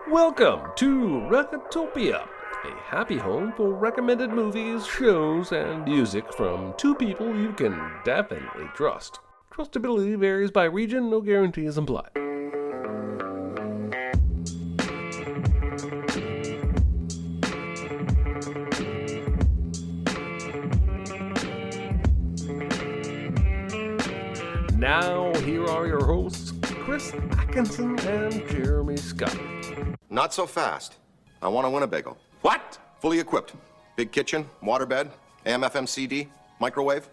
Welcome to Recotopia, a happy home for recommended movies, shows, and music from two people you can definitely trust. Trustability varies by region, no guarantees implied. Now, here are your hosts, Chris Atkinson and Jeremy Scott. Not so fast. I want a Winnebago. What? Fully equipped. Big kitchen, waterbed, AM/FM CD, microwave.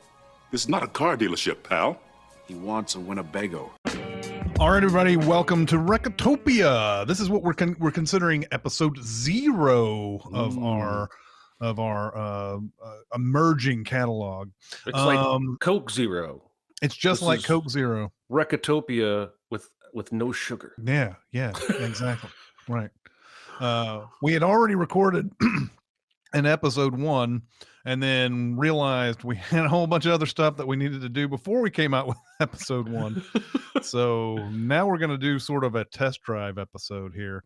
This is not a car dealership, pal. He wants a Winnebago. All right, everybody, welcome to Recotopia. This is what we're considering episode 0 of our emerging catalog. It's like Coke Zero. It's just like Coke Zero. Recotopia with no sugar. Yeah, exactly. Right. We had already recorded an episode 1 and then realized we had a whole bunch of other stuff that we needed to do before we came out with episode 1. So now we're going to do sort of a test drive episode here,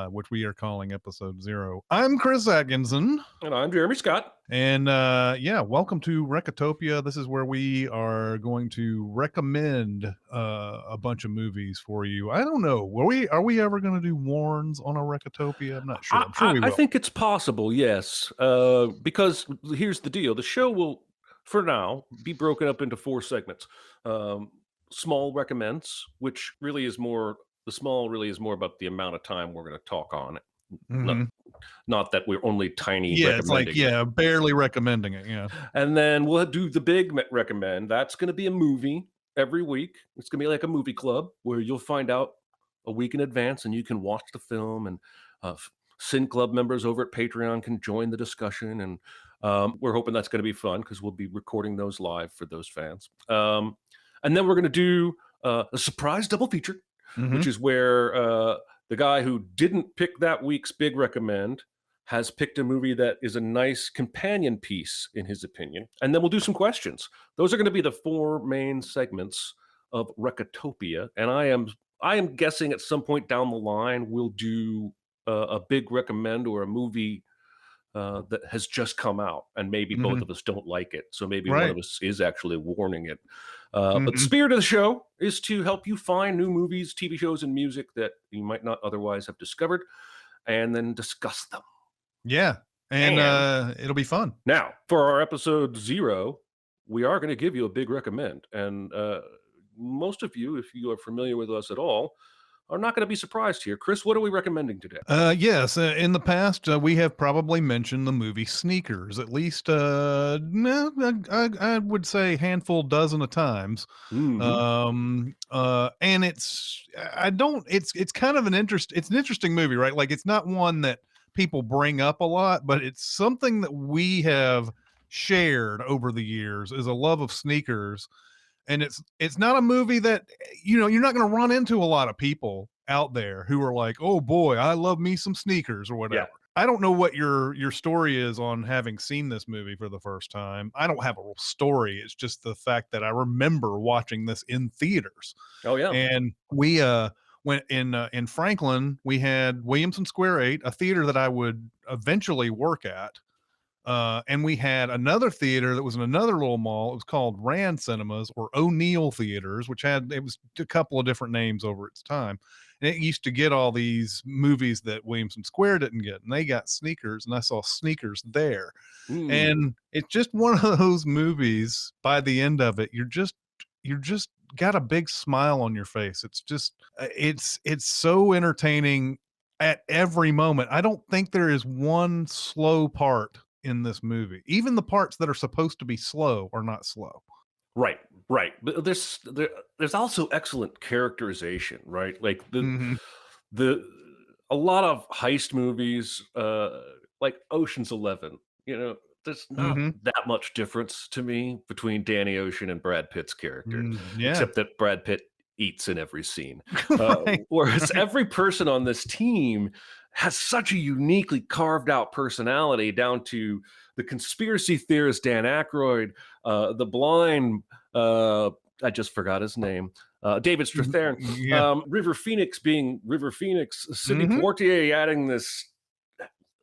which we are calling episode 0. I'm Chris Atkinson. And I'm Jeremy Scott. And welcome to Recotopia. This is where we are going to recommend a bunch of movies for you. I don't know. Are we ever going to do Warns on a Recotopia? I'm not sure. I'm sure we will. I think it's possible, yes. Because here's the deal. The show will, for now, be broken up into 4 segments. Small recommends, which really is more, the small really is more about the amount of time we're going to talk on it. Mm-hmm. Not that we're only tiny. Yeah, it's like, barely recommending it. Yeah. And then we'll do the big recommend. That's going to be a movie every week. It's going to be like a movie club where you'll find out a week in advance and you can watch the film, and SinClub members over at Patreon can join the discussion. And we're hoping that's going to be fun because we'll be recording those live for those fans. And then we're going to do a surprise double feature, which is where the guy who didn't pick that week's big recommend has picked a movie that is a nice companion piece, in his opinion. And then we'll do some questions. Those are going to be the 4 main segments of Recotopia. And I am guessing at some point down the line, we'll do a big recommend or a movie that has just come out. And maybe both of us don't like it. So maybe one of us is actually warning it. But the spirit of the show is to help you find new movies, TV shows, and music that you might not otherwise have discovered, and then discuss them. Yeah, and it'll be fun. Now, for our episode 0, we are going to give you a big recommend. And most of you, if you are familiar with us at all, are not going to be surprised here. Chris, what are we recommending today? Yes, in the past, we have probably mentioned the movie Sneakers, at least, I would say handful dozen of times. And it's kind of it's an interesting movie, right? Like, it's not one that people bring up a lot, but it's something that we have shared over the years is a love of sneakers. And it's not a movie that, you're not going to run into a lot of people out there who are like, oh boy, I love me some sneakers or whatever. Yeah. I don't know what your story is on having seen this movie for the first time. I don't have a real story. It's just the fact that I remember watching this in theaters. Oh yeah. And we went in Franklin, we had Williamson Square 8, a theater that I would eventually work at. And we had another theater that was in another little mall. It was called Rand Cinemas or O'Neill Theaters, it was a couple of different names over its time. And it used to get all these movies that Williamson Square didn't get. And they got Sneakers, and I saw Sneakers there. And it's just one of those movies, by the end of it, you're just got a big smile on your face. It's just, it's so entertaining at every moment. I don't think there is one slow part in this movie. Even the parts that are supposed to be slow are not slow. Right. But there's also excellent characterization, right? Like a lot of heist movies, like Ocean's 11, there's not that much difference to me between Danny Ocean and Brad Pitt's character, except that Brad Pitt eats in every scene. Whereas every person on this team has such a uniquely carved out personality, down to the conspiracy theorist Dan Aykroyd, the blind, I just forgot his name, David Strathairn, Yeah. River Phoenix being River Phoenix, Sidney Mhm. Poitier adding this,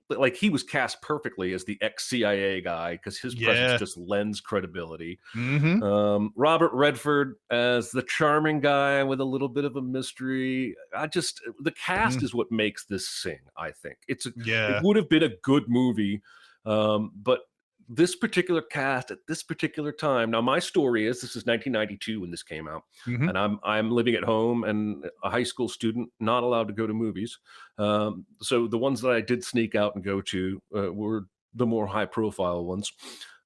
like he was cast perfectly as the ex-CIA guy because his presence Yeah. just lends credibility. Mhm. Robert Redford as the charming guy with a little bit of a mystery. The cast Mm. is what makes this sing. I think it Yeah. would have been a good movie, but this particular cast at this particular time. Now, my story is this is 1992 when this came out, Mhm. and I'm living at home and a high school student, not allowed to go to movies. So the ones that I did sneak out and go to were the more high profile ones.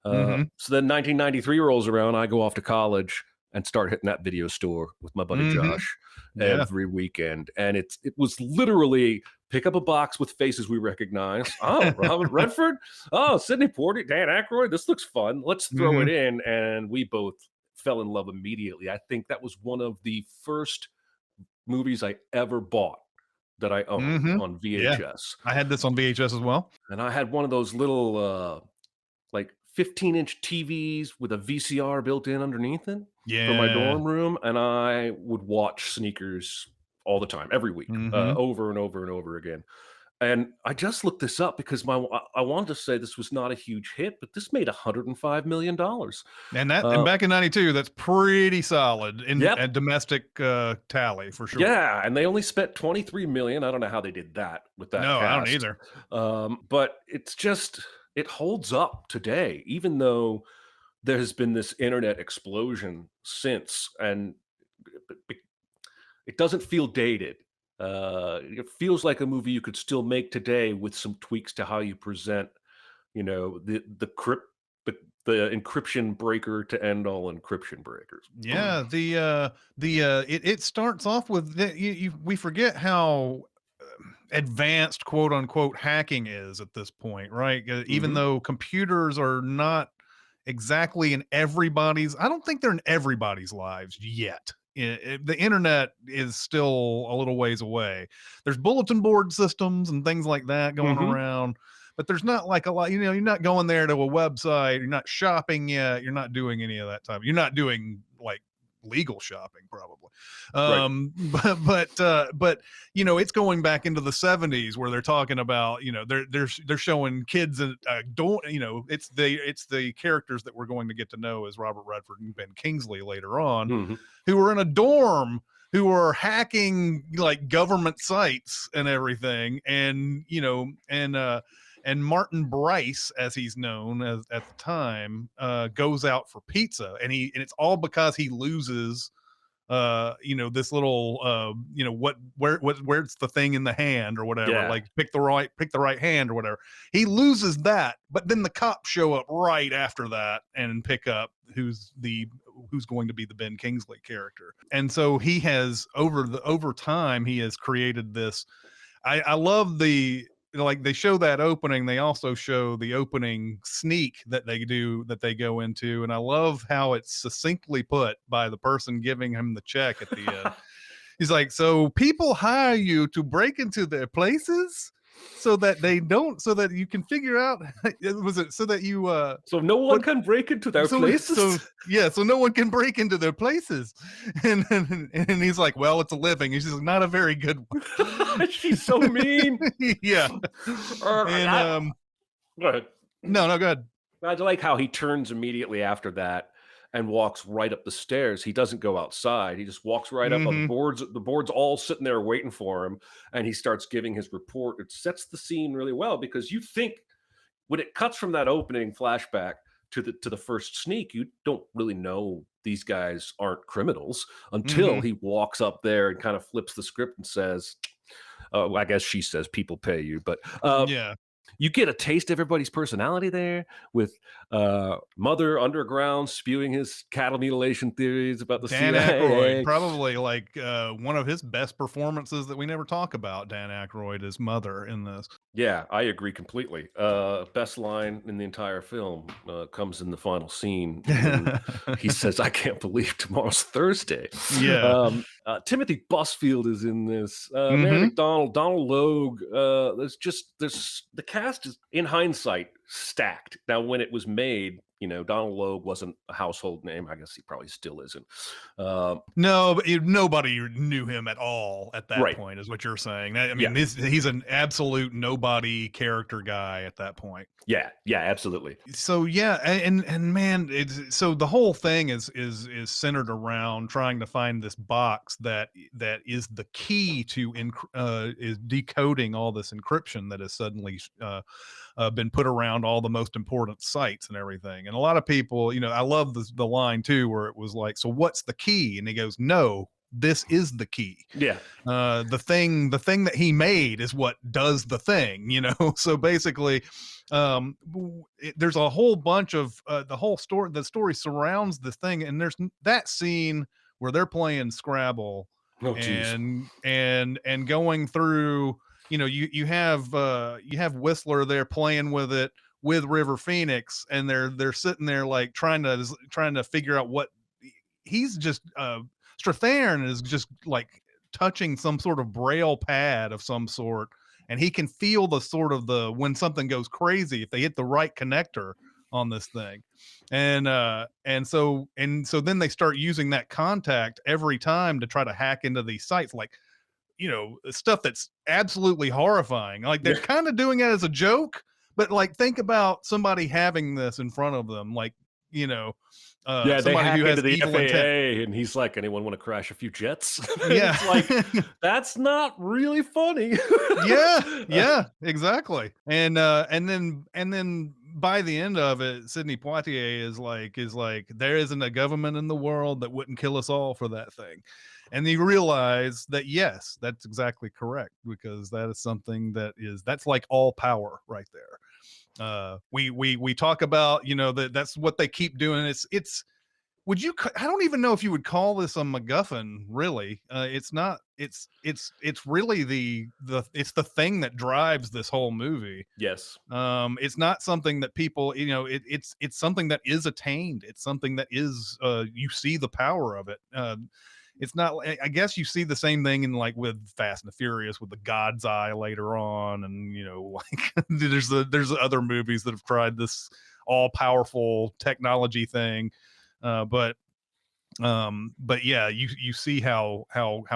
Mhm. So then 1993 rolls around, I go off to college and start hitting that video store with my buddy Mhm. Josh Yeah. every weekend. And it was literally pick up a box with faces we recognize. Oh, Robert Redford. Oh, Sidney Poitier, Dan Aykroyd. This looks fun. Let's throw it Mhm. in. And we both fell in love immediately. I think that was one of the first movies I ever bought that I owned Mhm. on Yeah. VHS. I had this on VHS as well. And I had one of those little like 15-inch TVs with a VCR built in underneath it for my Yeah. dorm room, and I would watch Sneakers all the time, every week, Mhm. over and over and over again. And I just looked this up because I wanted to say this was not a huge hit, but this made $105 million. And back in 92, that's pretty solid in Yep, a domestic tally for sure. yeah, and they only spent 23 million. I don't know how they did that with that No, I don't cast, either. but it holds up today, even though there has been this internet explosion since, and it doesn't feel dated. It feels like a movie you could still make today with some tweaks to how you present, the encryption breaker to end all encryption breakers. Yeah, it starts off with we forget how advanced quote unquote hacking is at this point, right? Even Hmm. though computers are not exactly in everybody's, I don't think they're in everybody's lives yet. The internet is still a little ways away. There's bulletin board systems and things like that going Hmm. around, but there's not like a lot, you're not going there to a website, you're not shopping yet, you're not doing any of that type. You're not doing like legal shopping probably. Right. But it's going back into the 70s where they're talking about, they're showing kids that don't, it's the characters that we're going to get to know as Robert Redford and Ben Kingsley later on, Hmm. who are in a dorm, who are hacking like government sites and everything. And Martin Bryce, as he's known as at the time, goes out for pizza, and it's all because he loses this little where's the thing in the hand or whatever, Yeah. like pick the right hand or whatever. He loses that, but then the cops show up right after that and pick up who's going to be the Ben Kingsley character. And so he has over time he has created this. I love like they show that opening, they also show the opening sneak that they go into, and I love how it's succinctly put by the person giving him the check at the end. He's like, so people hire you to break into their places so that you can figure out was it so that you So no one what can break into their so places. yeah, so no one can break into their places. And he's like, well, it's a living. He's just not a very good one. She's so mean. Yeah. And Go ahead. no, go ahead. I like how he turns immediately after that and walks right up the stairs. He doesn't go outside. He just walks right up on the Mhm. boards. The board's all sitting there waiting for him, and he starts giving his report. It sets the scene really well because you think when it cuts from that opening flashback to the first sneak, you don't really know these guys aren't criminals until Mhm. he walks up there and kind of flips the script and says, "Oh, I guess she says people pay you," but Yeah. you get a taste of everybody's personality there with Mother Underground spewing his cattle mutilation theories about the Dan Aykroyd, CIA. probably like one of his best performances that we never talk about. Dan Aykroyd as Mother in this. Yeah, I agree completely. Best line in the entire film comes in the final scene when he says, "I can't believe tomorrow's Thursday." Yeah. Timothy Busfield is in this. Mary Mhm. McDonald, Donald Logue. There's the cast is, in hindsight, stacked. Now, when it was made, Donald Logue wasn't a household name. I guess he probably still isn't. Um, No, but nobody knew him at all at that right. point, is what you're saying. I Yeah. mean, he's an absolute nobody character guy at that point. Yeah. Yeah. Absolutely. So yeah, and man, so the whole thing is centered around trying to find this box that is the key to is decoding all this encryption that has suddenly been put around all the most important sites and everything. And a lot of people, I love the line too, where it was like, so what's the key? And he goes, no, this is the key. Yeah. The thing that he made is what does the thing, So basically, there's a whole bunch of the story surrounds this thing, and there's that scene where they're playing Scrabble. Oh, geez. and going through, you have Whistler there playing with it with River Phoenix, and they're sitting there like trying to figure out what he's just Strathairn is just like touching some sort of braille pad of some sort, and he can feel the sort of when something goes crazy if they hit the right connector on this thing. And so then they start using that contact every time to try to hack into these sites, like, stuff that's absolutely horrifying. Like, they're kind of doing it as a joke, but like, think about somebody having this in front of them, like, They somebody hack who has into the evil FAA, intent. and he's like, "Anyone want to crash a few jets?" Yeah. It's like, that's not really funny. Yeah, exactly. And then by the end of it, Sidney Poitier is like, there isn't a government in the world that wouldn't kill us all for that thing. And you realize that, yes, that's exactly correct, because that is something that's like all power right there. We talk about, that's what they keep doing. It's I don't even know if you would call this a MacGuffin, really. It's not. It's really it's the thing that drives this whole movie. Yes. It's not something that people, it's something that is attained. It's something that is, you see the power of it. It's not, I guess you see the same thing in, like, with Fast and the Furious with the God's Eye later on. And, like, there's other movies that have tried this all powerful technology thing. But yeah, you see how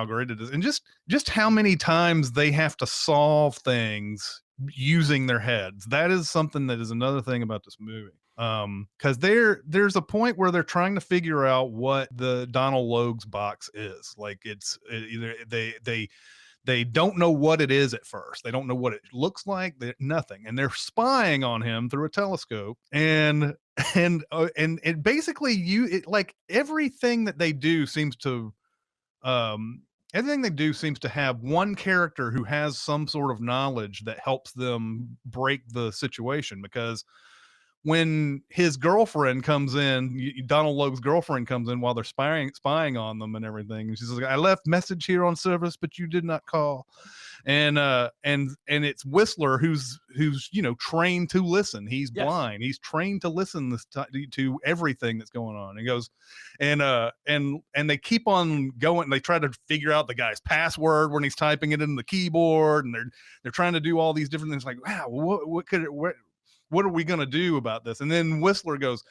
great it is, and just how many times they have to solve things using their heads. That is something that is another thing about this movie. Because there's a point where they're trying to figure out what the Donald Logue's box is. Like, it's either they don't know what it is at first. They don't know what it looks like. Nothing, and they're spying on him through a telescope. And basically, like, everything that they do seems to have one character who has some sort of knowledge that helps them break the situation. Because when his girlfriend comes in, Donald Logue's girlfriend comes in while they're spying on them and everything, and she's like, "I left message here on service, but you did not call." And it's Whistler who's trained to listen. He's blind. He's trained to listen to everything that's going on. And goes, and they keep on going. They try to figure out the guy's password when he's typing it in the keyboard, and they're trying to do all these different things. Like, wow, what are we going to do about this? And then Whistler goes,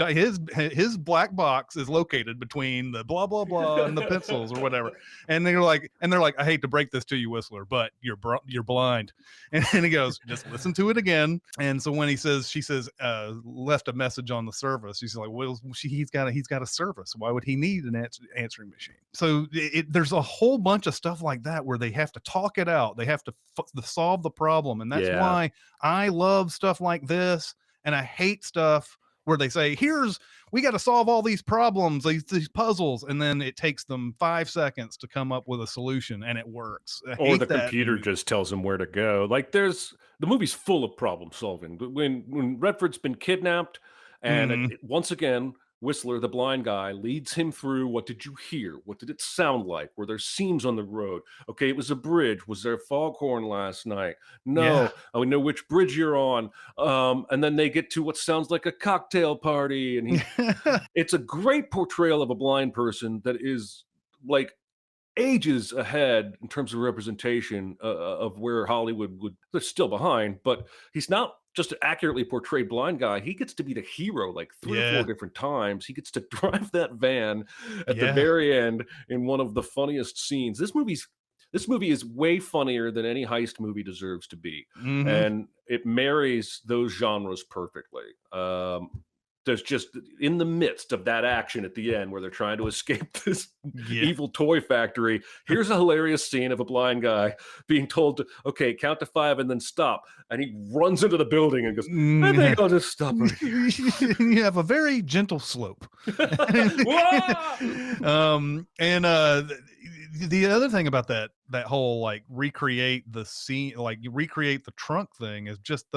his black box is located between the blah blah blah and the pencils or whatever. And they're like, "I hate to break this to you, Whistler, but you're blind." And he goes, "Just listen to it again." And so when she says left a message on the service, she's like, "Well, he's got a service. Why would he need an answering machine?" So there's a whole bunch of stuff like that where they have to talk it out. They have to solve the problem, and that's why I love stuff like this, and I hate stuff where they say, we got to solve all these problems, these puzzles, and then it takes them 5 seconds to come up with a solution, and it works. Or the computer just tells them where to go. Like, the movie's full of problem solving. When Redford's been kidnapped, and once again, Whistler, the blind guy, leads him through. What did you hear? What did it sound like? Were there seams on the road? Okay, it was a bridge. Was there a foghorn last night? No. Yeah. We know which bridge you're on. And then they get to what sounds like a cocktail party. And it's a great portrayal of a blind person that is, like, ages ahead in terms of representation of where Hollywood would. They're still behind, but he's not just an accurately portrayed blind guy. He gets to be the hero like 3 or 4 Yeah. different times. He gets to drive that van at the Yeah. very end in one of the funniest scenes. This movie is way funnier than any heist movie deserves to be, Hmm. and it marries those genres perfectly. There's just in the midst of that action at the end where they're trying to escape this Yeah. evil toy factory. Here's a hilarious scene of a blind guy being told to, okay, count to 5 and then stop. And he runs into the building and goes, I think I'll just stop right here. You have a very gentle slope. Wah! And the other thing about that whole like recreate the scene, like you recreate the trunk thing, is just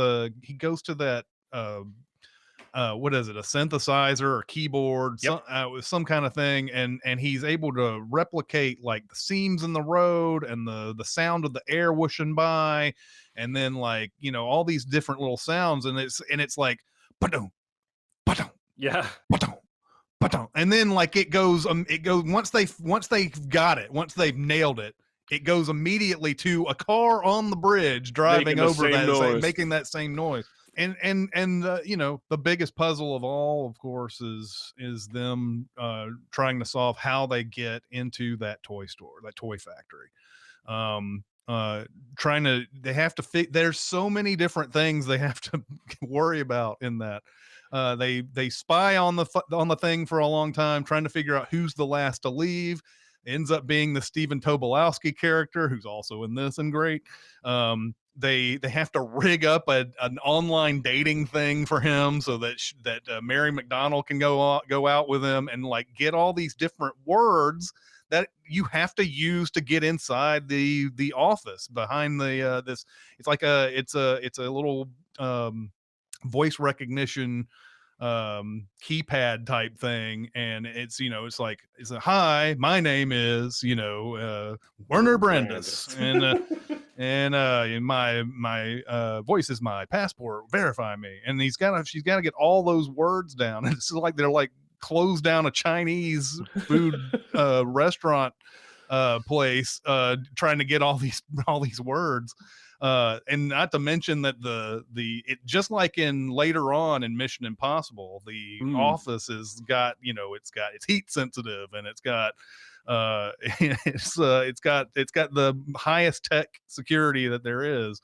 he goes to that what is it, a synthesizer or keyboard, Yep. with some kind of thing, and he's able to replicate like the seams in the road and the sound of the air whooshing by, and then like all these different little sounds, and it's like ba-dum, ba-dum, Yeah. ba-dum, ba-dum. And then like it goes once they've got it, once they've nailed it, it goes immediately to a car on the bridge driving Making the over same that noise. making that same noise. And the biggest puzzle of all, of course, is them trying to solve how they get into that toy store, that toy factory. They have to there's so many different things they have to worry about in that. They spy on the thing for a long time, trying to figure out who's the last to leave. Ends up being the Stephen Tobolowsky character, who's also in this and great. They have to rig up an online dating thing for him so that Mary McDonald can go out with him, and like get all these different words that you have to use to get inside the office behind the this. It's a little voice recognition keypad type thing, and it's it's a hi, my name is Werner Brandis, and my voice is my passport, verify me. And she's got to get all those words down. And it's like they're like close down a Chinese food restaurant place, trying to get all these words. And not to mention that it just like in later on in Mission Impossible, the office has got it's heat sensitive, and it's got it's got the highest tech security that there is.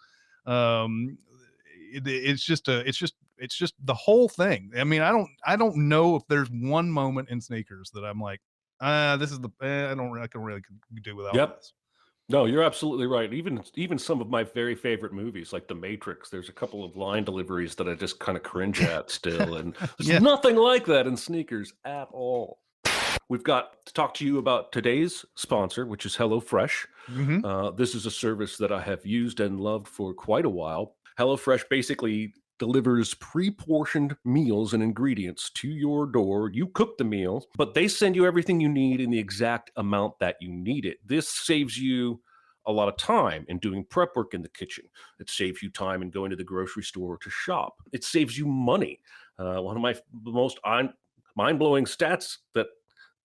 It's just the whole thing. I mean, I don't know if there's one moment in Sneakers that I'm like, this is I can really do without Yep. this. No, you're absolutely right. Even some of my very favorite movies, like The Matrix, there's a couple of line deliveries that I just kind of cringe at still, and there's Yeah. nothing like that in Sneakers at all. We've got to talk to you about today's sponsor, which is HelloFresh. Mhm. This is a service that I have used and loved for quite a while. HelloFresh basically delivers pre-portioned meals and ingredients to your door. You cook the meals, but they send you everything you need in the exact amount that you need it. This saves you a lot of time in doing prep work in the kitchen. It saves you time in going to the grocery store to shop. It saves you money. One of my most mind-blowing stats that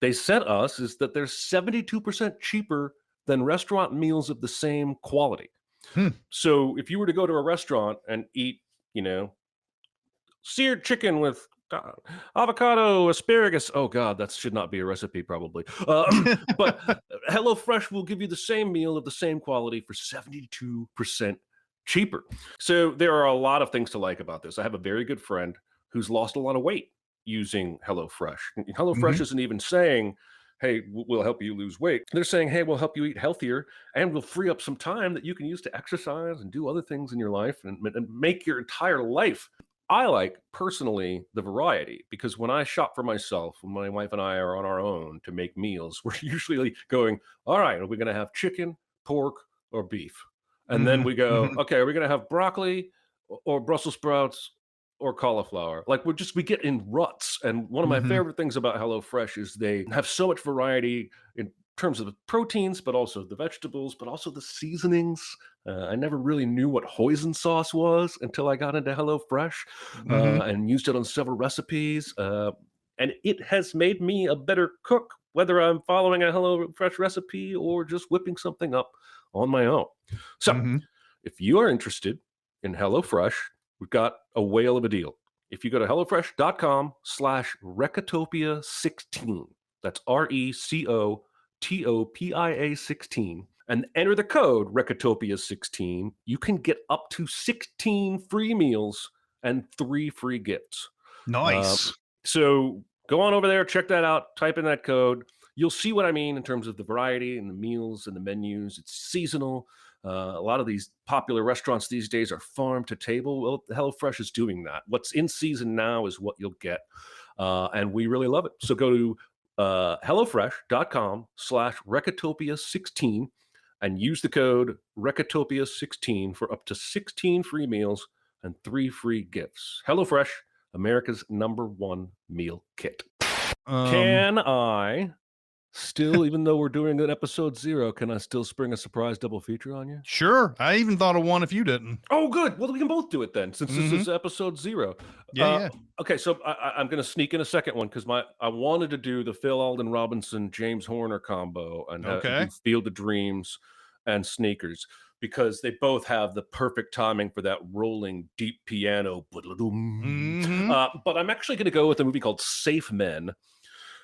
they sent us is that they're 72% cheaper than restaurant meals of the same quality. So if you were to go to a restaurant and eat, seared chicken with avocado, asparagus. Oh God, that should not be a recipe probably. But HelloFresh will give you the same meal of the same quality for 72% cheaper. So there are a lot of things to like about this. I have a very good friend who's lost a lot of weight using HelloFresh. HelloFresh isn't even saying, hey, we'll help you lose weight. They're saying, hey, we'll help you eat healthier, and we'll free up some time that you can use to exercise and do other things in your life and make your entire life. I like personally the variety, because when I shop for myself, when my wife and I are on our own to make meals, we're usually going, all right, are we going to have chicken, pork, or beef? And then we go, okay, are we going to have broccoli or Brussels sprouts or cauliflower? Like we get in ruts. And one of my favorite things about HelloFresh is they have so much variety in terms of the proteins, but also the vegetables, but also the seasonings. I never really knew what hoisin sauce was until I got into HelloFresh and used it on several recipes. And it has made me a better cook whether I'm following a HelloFresh recipe or just whipping something up on my own. So Mhm. if you are interested in HelloFresh, we've got a whale of a deal. If you go to HelloFresh.com/Recotopia16, that's Recotopia 16, and enter the code Recotopia16, you can get up to 16 free meals and 3 free gifts. Uh, Nice. so go on over there, check that out, type in that code. You'll see what I mean in terms of the variety and the meals and the menus. It's seasonal. A lot of these popular restaurants these days are farm to table. Well, HelloFresh is doing that. What's in season now is what you'll get. And we really love it. So go to HelloFresh.com/Recotopia16 and use the code Recotopia16 for up to 16 free meals and 3 free gifts. HelloFresh, America's #1 meal kit. Can I still, even though we're doing an episode 0, can I still spring a surprise double feature on you? Sure. I even thought of one if you didn't. Oh, good. Well, we can both do it then, since this Mhm. is episode 0. Yeah. Okay, so I'm going to sneak in a second one because I wanted to do the Phil Alden Robinson James Horner combo and Okay. do Field of Dreams and Sneakers because they both have the perfect timing for that rolling deep piano. Mhm. But I'm actually going to go with a movie called Safe Men.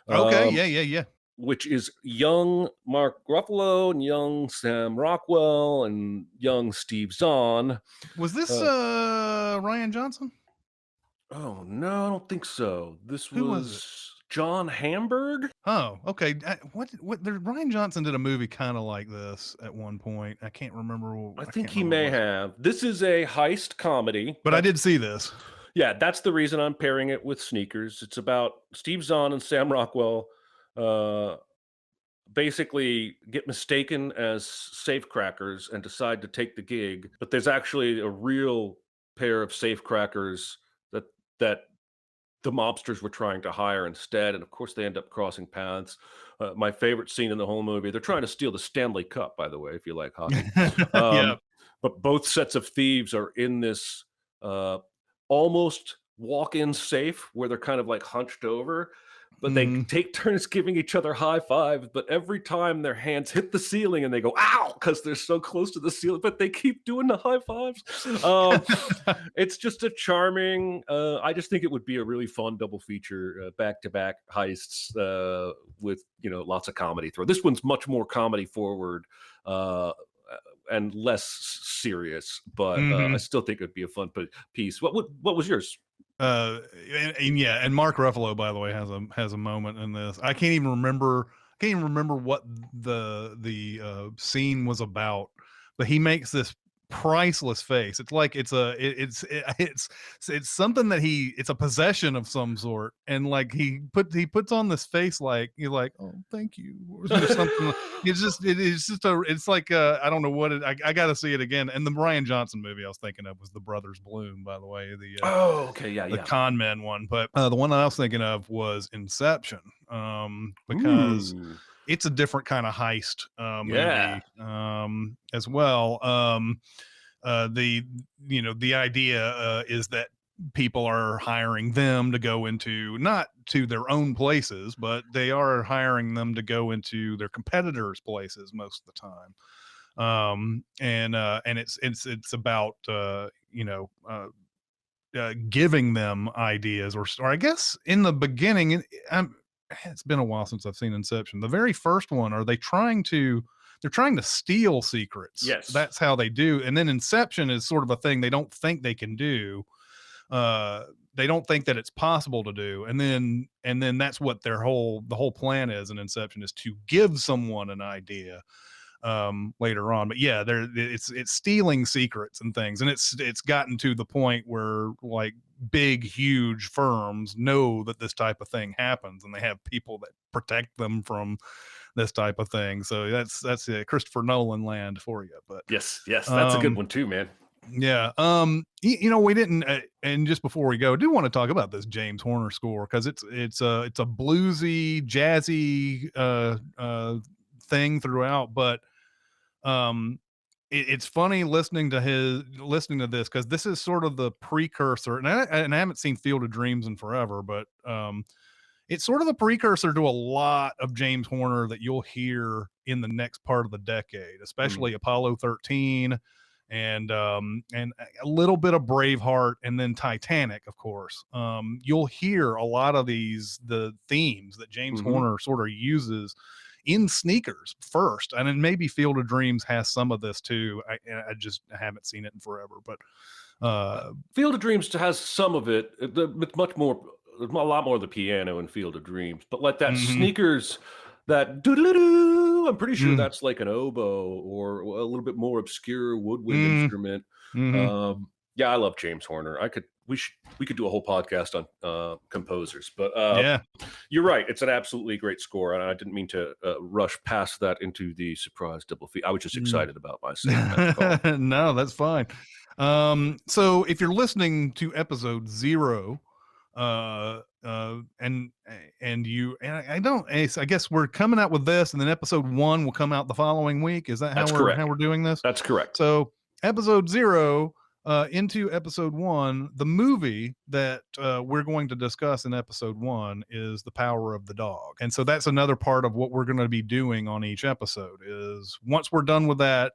Okay. Um, Yeah. which is young Mark Ruffalo and young Sam Rockwell and young Steve Zahn. Was this Ryan Johnson? Oh, no, I don't think so. This Who was it? was John Hamburg. Oh, okay. Ryan Johnson did a movie kind of like this at one point. I can't remember. I can't think he remember may what it was. have. This is a heist comedy. But I did see this. Yeah, that's the reason I'm pairing it with Sneakers. It's about Steve Zahn and Sam Rockwell uh, basically get mistaken as safecrackers and decide to take the gig, but there's actually a real pair of safecrackers that the mobsters were trying to hire instead, and of course they end up crossing paths. My favorite scene in the whole movie, they're trying to steal the Stanley Cup, by the way, if you like hockey. Yeah. But both sets of thieves are in this uh, almost walk-in safe where they're kind of like hunched over, but they Mhm. take turns giving each other high fives. But every time their hands hit the ceiling and they go ow because they're so close to the ceiling, but they keep doing the high fives. It's just a charming. I just think it would be a really fun double feature, back-to-back heists with lots of comedy throw. This one's much more comedy forward. And less serious, but I still think it'd be a fun piece. What was yours? And Mark Ruffalo, by the way, has a moment in this. I can't even remember what the scene was about, but he makes this priceless face. It's like it's something that it's a possession of some sort, and like he puts on this face like you're like, oh, thank you, or something. It's like I don't know what I got to see it again. And the Ryan Johnson movie I was thinking of was The Brothers Bloom, by the way, Oh, okay, yeah, the yeah. con men one. But the one that I was thinking of was Inception, because Ooh. it's a different kind of heist Yeah. movie as well. The idea is that people are hiring them to go into, not to their own places, but they are hiring them to go into their competitors' places most of the time. And it's about giving them ideas, or I guess in the beginning, it's been a while since I've seen Inception. The very first one, they're trying to steal secrets. Yes. That's how they do. And then Inception is sort of a thing they don't think they can do. They don't think that it's possible to do. And then that's what the whole plan is in Inception, is to give someone an idea later on. But yeah, it's stealing secrets and things, and it's gotten to the point where like big huge firms know that this type of thing happens, and they have people that protect them from this type of thing. So that's Christopher Nolan land for you. But Yes, that's a good one too, man. yeah. We didn't, and just before we go, I do want to talk about this James Horner score, because it's a bluesy, jazzy thing throughout. But it's funny listening to this, because this is sort of the precursor, and I haven't seen Field of Dreams in forever, but it's sort of the precursor to a lot of James Horner that you'll hear in the next part of the decade, especially Apollo 13 and a little bit of Braveheart, and then Titanic, of course. You'll hear a lot of the themes that James Horner sort of uses in sneakers first, and then maybe Field of Dreams has some of this too. I just haven't seen it in forever, but Field of Dreams has some of it. It's much more, a lot more of the piano in Field of Dreams, but like that sneakers, that doodle-doo, I'm pretty sure that's like an oboe or a little bit more obscure woodwind instrument. Yeah, I love James Horner. We could do a whole podcast on composers, but yeah, you're right. It's an absolutely great score, and I didn't mean to rush past that into the surprise double feat. I was just excited about my segment. No, that's fine. So if you're listening to episode 0, and I guess we're coming out with this, and then episode 1 will come out the following week. Is that how we're doing this? That's correct. So episode 0 into episode 1, the movie that we're going to discuss in episode 1 is The Power of the Dog. And so that's another part of what we're going to be doing on each episode. Is once we're done with that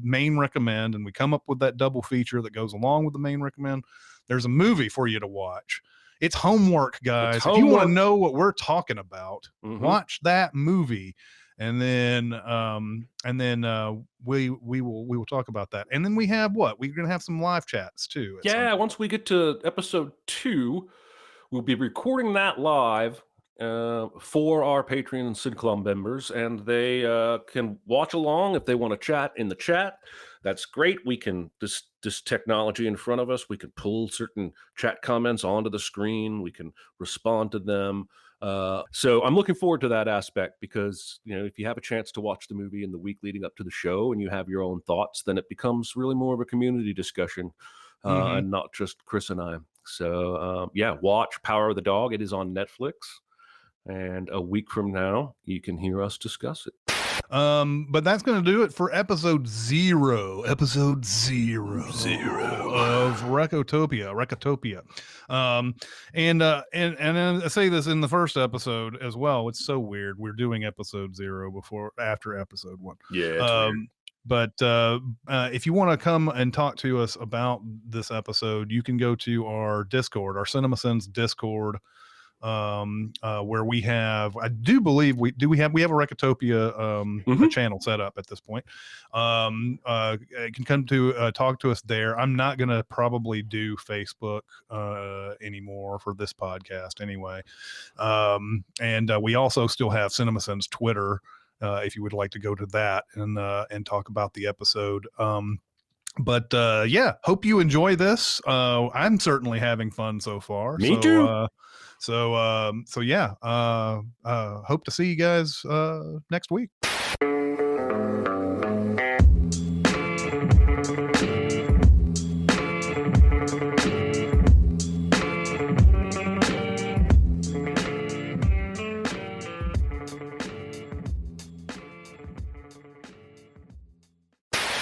main recommend, and we come up with that double feature that goes along with the main recommend, there's a movie for you to watch. It's homework, guys. If you want to know what we're talking about, watch that movie, and then we will talk about that. And then we have we're gonna have some live chats too. Yeah, once we get to episode 2, we'll be recording that live for our Patreon and SinClub members, and they can watch along if they want to chat in the chat. That's great. We can, this technology in front of us, we can pull certain chat comments onto the screen. We can respond to them. So I'm looking forward to that aspect, because, if you have a chance to watch the movie in the week leading up to the show and you have your own thoughts, then it becomes really more of a community discussion, and not just Chris and I. So watch Power of the Dog. It is on Netflix, and a week from now you can hear us discuss it. But that's going to do it for episode 0 of Recotopia. And I say this in the first episode as well. It's so weird. We're doing episode 0 after episode 1. Yeah. But if you want to come and talk to us about this episode, you can go to our Discord, our Cinemasins Discord, where we have, I do believe we have a Recotopia channel set up at this point. You can come to talk to us there. I'm not going to probably do Facebook anymore for this podcast anyway. And we also still have Cinemasins Twitter, if you would like to go to that and talk about the episode. But hope you enjoy this. I'm certainly having fun so far. Me too. Hope to see you guys next week.